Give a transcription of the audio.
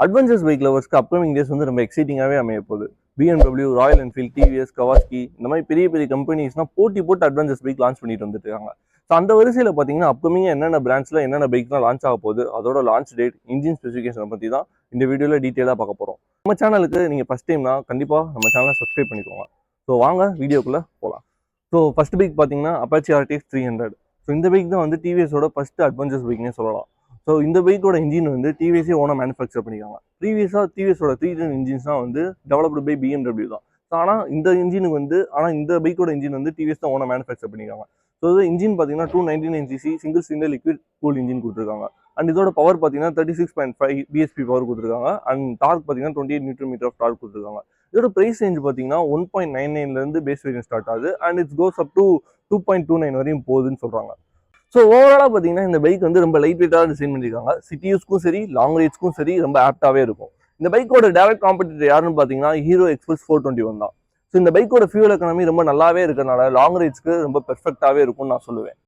Adventures bike லவர்ஸ்க்கு upcoming days வந்து ரொம்ப எக்ஸைட்டிங்காகவே அமைய போகுது. BMW, Royal Enfield, TVS, Kawasaki இந்த மாதிரி பெரிய பெரிய கம்பெனிஸ்லாம் போட்டி போட்டு அட்வென்ச்சர்ஸ் பைக் லான்ச் பண்ணிட்டு வந்துட்டு இருக்காங்க. ஸோ அந்த வரிசையில் பார்த்தீங்கன்னா அப்கமிங் என்னென்ன பிராண்ட்ஸில் என்னென்ன பைக்லாம் லான்ச் ஆக போகுது, அதோட லான்ச் டேட், இன்ஜின் ஸ்பெசிஃபிகேஷனை பற்றி தான் இந்த வீடியோவில் டீட்டெயிலாக பார்க்க போகிறோம். நம்ம சேனலுக்கு நீங்கள் ஃபஸ்ட் டைம்னா கண்டிப்பாக நம்ம சேனலை சப்ஸ்கிரைப் பண்ணிக்கோங்க. ஸோ வாங்க வீடியோக்குள்ளே போகலாம். ஸோ ஃபர்ஸ்ட் பைக் பார்த்தீங்கன்னா Apache RTX 300. ஸோ இந்த பைக் தான் வந்து டிவிஎஸோட ஃபர்ஸ்ட் அட்வென்ச்சர்ஸ் பைக்னே சொல்லலாம். ஸோ இந்த பைக்கோட இன்ஜின் வந்து டிவிஎஸே ஓனாக மேனுஃபேக்சர் பண்ணிக்காங்க. ப்ரீவியஸாக டிவிஎஸோட 310 இன்ஜின்ஸ் தான் வந்து டெவலப்டு பை BMW தான். ஸோ ஆனால் இந்த பைக்கோட இன்ஜின் வந்து டிவிஎஸ் தான் ஓனாக மேனுஃபேக்சர் பண்ணிக்காங்க. ஸோ இது இன்ஜின் பார்த்தீங்கன்னா 299cc single cylinder liquid cool engine கொடுத்துருக்காங்க. அண்ட் இதோட பவர் பார்த்தீங்கன்னா 36.5 பிஎஸ்பி பவர் கொடுத்துருக்காங்க. அண்ட் டார்க் பார்த்தீங்கன்னா 28 Nm ஆஃப் டார்க் கொடுத்துருக்காங்க. இதோட பிரைஸ் ரேஞ்ச் பார்த்தீங்கன்னா 1.99 பேஸ் வேரியன்ட் ஸ்டார்ட் ஆகுது. And it's cos up to 2.29 வரையும் போகுதுன்னு சொல்கிறாங்க. ஸோ ஓவராலாக பார்த்தீங்கன்னா இந்த பைக் வந்து ரொம்ப லைட் வெயிட்டாக டிசைன் பண்ணியிருக்காங்க. சிட்டி யூஸ்க்கும் சரி, லாங் ரைட்ஸ்க்கும் சரி ரொம்ப ஆப்டாகவே இருக்கும். இந்த பைக்கோட டேரக்ட் காம்படிட்டர் யாருன்னு பார்த்தீங்கன்னா ஹீரோ எக்ஸ்பிரஸ் 421 தான். ஸோ இந்த பைக்கோட ஃபியூல் எக்கனாமி ரொம்ப நல்லாவே இருக்கிறதுனால லாங் ரைட்ஸ்க்கு ரொம்ப பெர்ஃபெக்டாகவே இருக்கும்னு நான் சொல்லுவேன்.